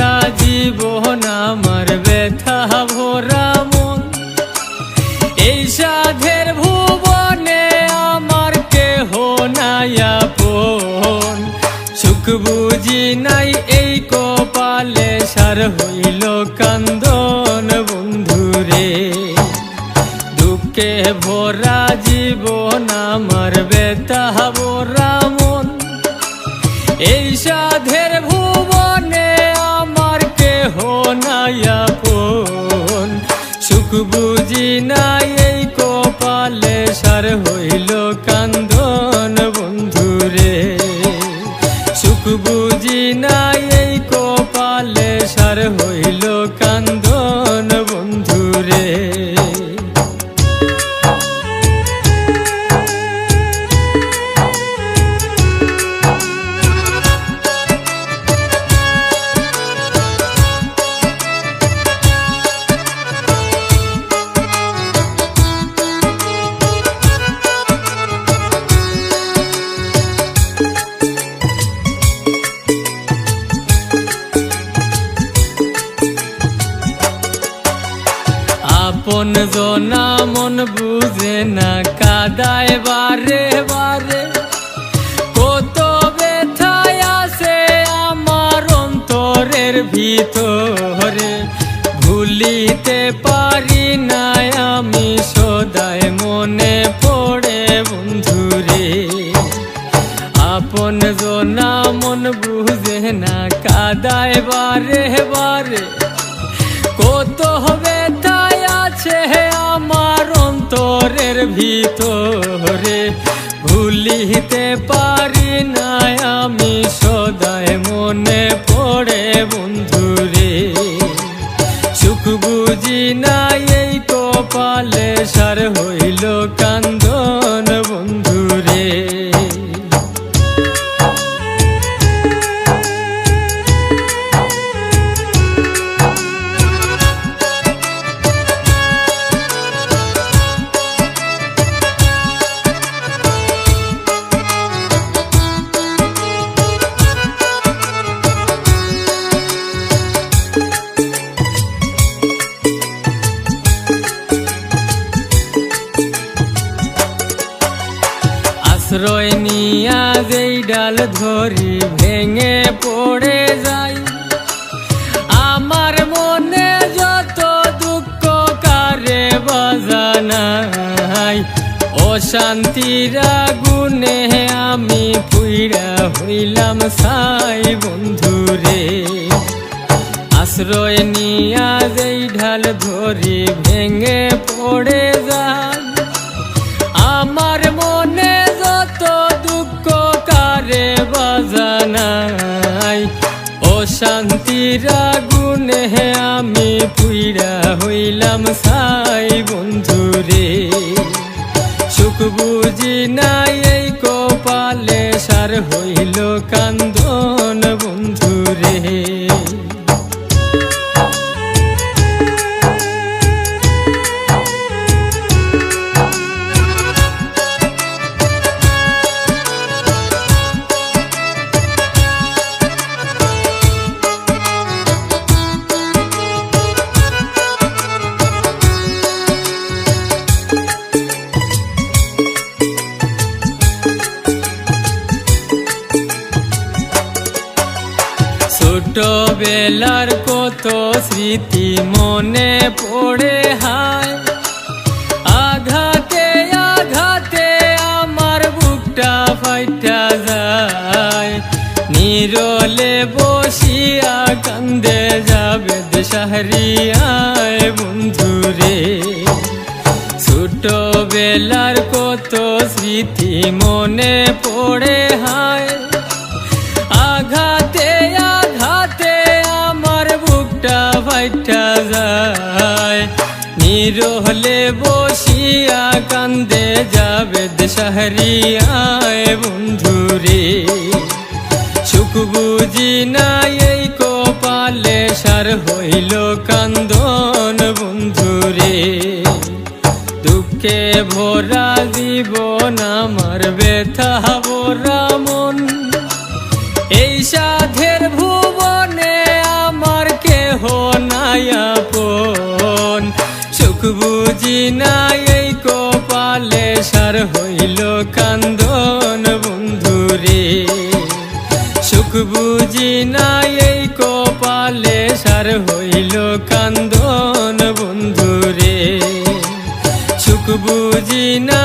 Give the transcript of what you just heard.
ভরা জীবন আমার ব্যথা ভরা মন। এই সাধের ভুবনে আমার কেহ নাই আপন। সুখ বুঝি নাই এই কপালে সার হইল কান্দন বন্ধুরে। দুঃখে ভরা জীবন আমার ব্যথা ভরা মন। এই সাধের ভুবনে আমার কেহ নাই আপন। সুখ বুঝি নাই এই কপালে সার হইল কান্দন বন্ধুরে। সুখ বুঝি নাই এই কপালে সার হইল কান্দন বন্ধুরে। আপন জনা মন বুঝে না কাদায় বারে বারে। কত ব্যথায় আছে আমার অন্তরের ভিতরে। ভুলিতে পারি না আমি সদায় মনে পড়ে বন্ধুরে। আপন জনা মন বুঝে না কাদায় বারে বারে। কত ব্যথায় আছে আমার অন্তরের ভিতরে। ভুলিতে পারি না আমি সদায় মনে পড়ে বন্ধুরে। সুখ বুঝি না এই কপালে সার হইল কান্দন বন্ধুরে। আশ্রয় নিয়া যেই ডাল ধরি ভেঙে পড়ে যাই। আমার মনে যত দুঃখ কারে বাজানাই। অশান্তির আগুনে আমি পুইরা হইলাম ছাই বন্ধুরে। আশ্রয় নিয়া যেই ঢাল ধরি ভেঙে পড়ে যাই। আমার মনে যত দুঃখ কারে বাজানাই। অশান্তির আগুনে আমি পুইরা হইলাম ছাই বন্ধুরে। সুখ বুঝি নাই এই কপালে সার হইল কান্দন বন্ধুরে। ছোটবেলার কত স্মৃতি মনে পড়ে হায়। আঘাতে আঘাতে আমার বুকটা ফাইটা যায়। নীরলে বসিয়া কান্দে যাবে দেশাহারিয়ায় বন্ধুরে। ছোটবেলার কত স্মৃতি মনে পড়ে হায়। আঘাতে আঘাতে আমার বুকটা ফাইটা যায়। নীরলে বসিয়া কান্দে যাবে দেশাহারিয়ায় বন্ধুরে। সুখ বুঝি না এই কপালে সার হইল কান্দন বন্ধুরে। দুঃখে ভরা জীবন আমার ব্যথা ভরা মন। এই সাধের ভুবনে আমার বুঝি না এই কপালে সার হইল কান্দন বন্ধুরে, সুখ বুঝি না এই কপালে সার হইল কান্দন বন্ধুরে, সুখ বুঝি না